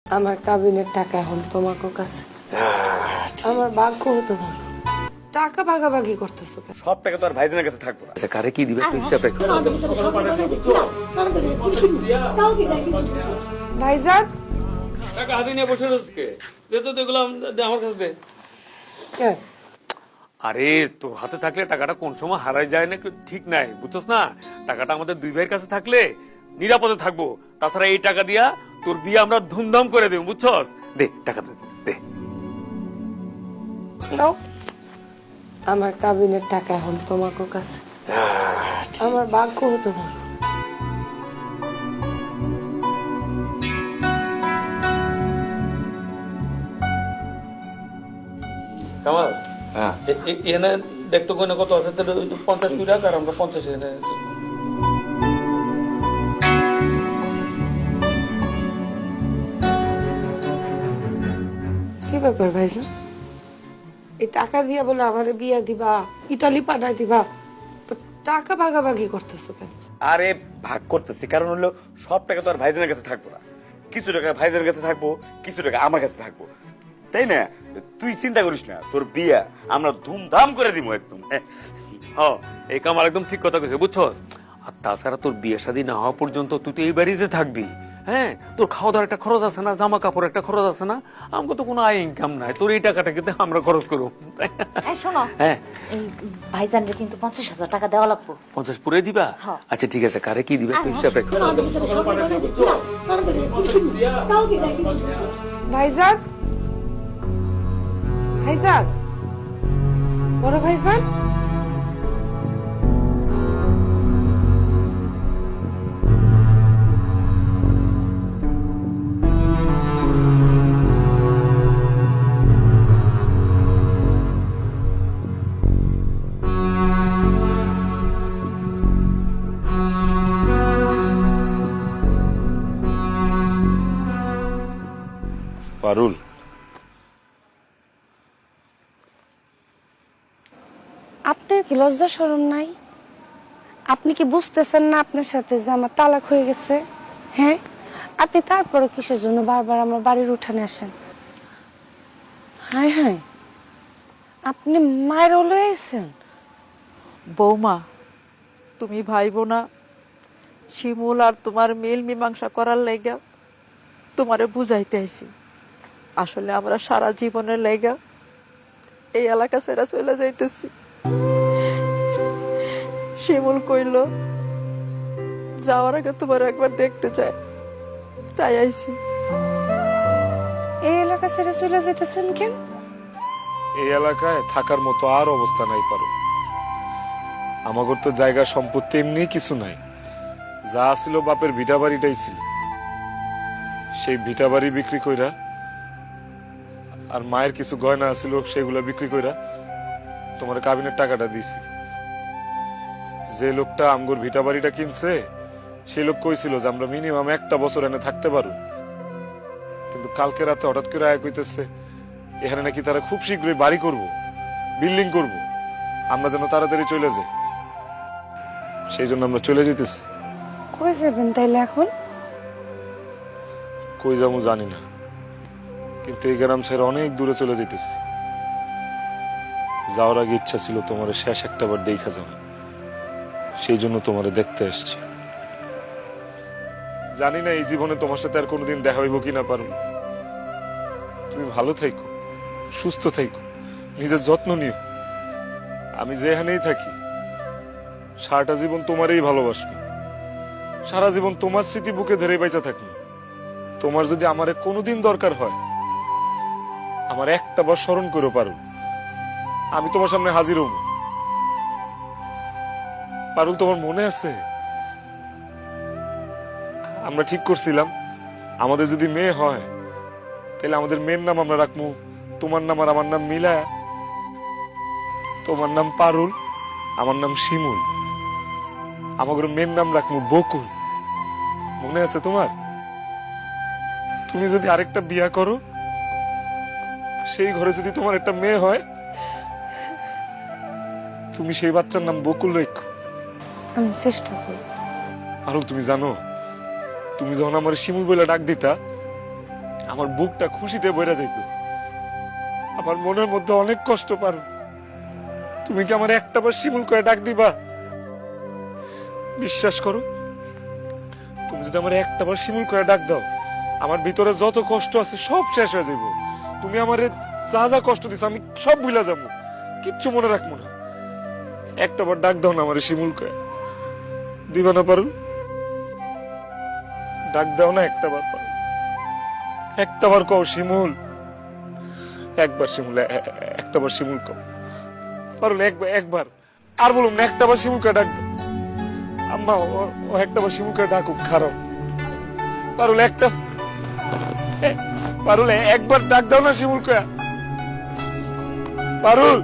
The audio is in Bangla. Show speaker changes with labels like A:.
A: আমার কাবিনের টাকা এখন তোমাকে কাছে। আমার ভাগ্য হতে ভালো। টাকা ভাগাভাগি করতেছো কেন?
B: সব টাকা তো আর ভাইজানের কাছে থাকবো না। আচ্ছা কারে কি দিবে একটু হিসাব রাখো।
A: ভাইজান
C: টাকা হাতে নিয়ে বসে রয়েছে দে তো দেখলাম আমার কাছে দে।
A: কে?
C: আরে তোর হাতে থাকলে টাকাটা কোন সময় হারাই যায় না ঠিক নাই, বুঝছস না? টাকাটা আমাদের দুই ভাইয়ের কাছে থাকলে নিরাপদে থাকবো। তাছাড়া এই টাকা দিয়া তোর বিয়ে আমরা ধুমধাম করে দেব, বুঝছস? দে টাকা দে দে।
A: নাও। আমার কাবিনের টাকা এখন তোমাকে কাছে। আমার ভাগ্য হতে ভালো।
C: কামাল
B: হ্যাঁ
C: এনে দেখতো কোনে কত আছে, 50 টাকা আর আমরা 50 এনে।
A: কি ব্যাপার ভাইজান? এই টাকা দিয়া বলে আমার বিয়া দিবা, ইটালি পাঠাই দিবা, তো টাকা ভাগাভাগি করতেছো কেন?
B: আরে ভাগ করতেছি কারণ হলো সব টাকা তো আর ভাইজানের কাছে থাকবো না। কিছু টাকা ভাইজানের কাছে থাকবো, কিছু টাকা আমার কাছে থাকবো, তাই না? তুই চিন্তা করিস না, তোর বিয়া আমরা ধুমধাম করে দিব একদম।
C: হ্যাঁ এই কামাল একদম ঠিক কথা কইছে, বুঝছস? আর তাছাড়া তোর বিয়ে শাদী না হওয়া পর্যন্ত তুই তো এই বাড়িতে থাকবি। হ্যাঁ তোর খাওয়া দাওয়ার একটা খরচ আছে না, জামা কাপড় একটা খরচ আছে না, আমাকে তো কোনো আয় ইনকাম নাই, তোর এই টাকাটা কিন্তু আমরা খরচ করবো।
D: এই শোনো,
C: হ্যাঁ
D: এই ভাইজানরে কিন্তু 50,000 টাকা দেওয়া লাগবে।
C: 50 পুরে দিবা?
D: হ্যাঁ।
C: আচ্ছা ঠিক আছে, কারে কি দিবে একটু হিসাব রাখো।
A: ভাইজান, ভাইজান, বড় ভাইজান,
B: পারুল,
A: আপনার কি লজ্জা শরম নাই? আপনি কি বুঝতেছেন না আপনার সাথে যে আমার তালাক হয়ে গেছে? হ্যাঁ, আপনি তারপরে কিসের জন্য বারবার আমার বাড়ির উঠানে আসেন? হায় হায়, আপনি মায়ের লয়ে আইছেন?
E: বৌমা, তুমি ভাইবো না শিমুল আর তোমার মিল মীমাংসা করার লাইগা তোমারে বুঝাইতে আইছি। আসলে আমরা সারা জীবনের লাইগা এই এলাকা ছেড়ে চলে যাইতেছি। শিমুল কইল যাওয়ার আগে তোমার একবার দেখতে চাই, তাই আইছি।
A: এই এলাকা ছেড়ে চলে যেতেছেন কেন?
F: এই এলাকায় থাকার মতো আর অবস্থা নাই পারো। আমাগর তো জায়গা সম্পত্তি এমনি কিছু নাই, যা ছিল বাপের ভিটা বাড়িটাই ছিল। সেই ভিটা বাড়ি বিক্রি কইরা আর মায়ের কিছু গয়না ছিল সেগুলা বিক্রি কইরা তোমার কাবিনের টাকাটা দিছি। যে লোকটা আমগর ভিটা বাড়িটা কিনছে সেই লোক কইছিল যে আমরা মিনিমাম 1টা বছর এনে থাকতে পারো, কিন্তু কালকে রাতে হঠাৎ করে আয় কইতেছে এখানে নাকি তারা খুব শীঘ্রই বাড়ি করব, বিল্ডিং করব, আমরা যেন তাড়াতাড়ি চলে যাই। সেই জন্য আমরা চলে যেতেছি।
A: কই যাবেন তাইলে এখন?
F: কই যাবো জানি না, কিন্তু এই গ্রাম ছেড়ে অনেক দূরে চলে যেতেছি। যাওয়ার আগে ইচ্ছা ছিল তোমার শেষ একটা বার দেখা যাবো, সেই জন্য তোমারে দেখতে এসছি। জানি না এই জীবনে তোমার সাথে আর কোনোদিন দেখা হইব কিনা পারো। তুমি ভালো থাইকো, সুস্থ থাইকো, নিজের যত্ন নিও। আমি যেখানেই থাকি সারাটা জীবন তোমারই ভালোবাসবো, সারা জীবন তোমার স্মৃতি বুকে ধরে বেঁচে থাকবো। তোমার যদি আমারে কোনোদিন দরকার হয় আমার একটা বার স্মরণ করে পারো, আমি তোমার সামনে হাজির হব। পারুল, তোমার মনে আছে আমরা ঠিক করছিলাম আমাদের যদি মেয়ে হয় তাহলে আমাদের মেয়ের নাম আমরা রাখবো তোমার নাম আর আমার নাম মিলায়া। তোমার নাম পারুল, আমার নাম শিমুল, আমাদের মেয়ের নাম রাখবো বকুল। মনে আছে তোমার? তুমি যদি আরেকটা বিয়া করো, সেই ঘরে যদি তোমার একটা মেয়ে হয়, তুমি সেই বাচ্চার নাম বকুল রেখো।
A: আমি চেষ্টা করব।
F: পারুল, তুমি জানো তুমি যখন আমার শিমুল বলে ডাক দিতা আমার বুকটা খুশিতে বইরা যাইত। আমার মনের মধ্যে অনেক কষ্ট পারুন, তুমি কি আমার একটা বার শিমুল করে ডাক দিবা? বিশ্বাস করো, তুমি যদি আমার একটা বার শিমুল করে ডাক দাও, আমার ভিতরে যত কষ্ট আছে সব শেষ হয়ে যাইব। তুমি আমারে যা যা কষ্ট দিছো আমি সব ভুলা যাবো, কিচ্ছু মনে রাখবো না। একটা বার ডাক দাও না আমার শিমুল করে, দিবা না পারুন? ডাক দাও না একটা বার পারুন, একটা বার কও শিমুল, একবার শিমুল, একটা বার শিমুল কও পারুন, একবার আর বলুন না, একটা বার শিমুল করে ডাক দাও। আম্মা ও একটা বার শিমুল করে ডাকুক, খারাপ পারুল একটা পারুল একবার ডাক দাও না শিমুল করে, পারুল।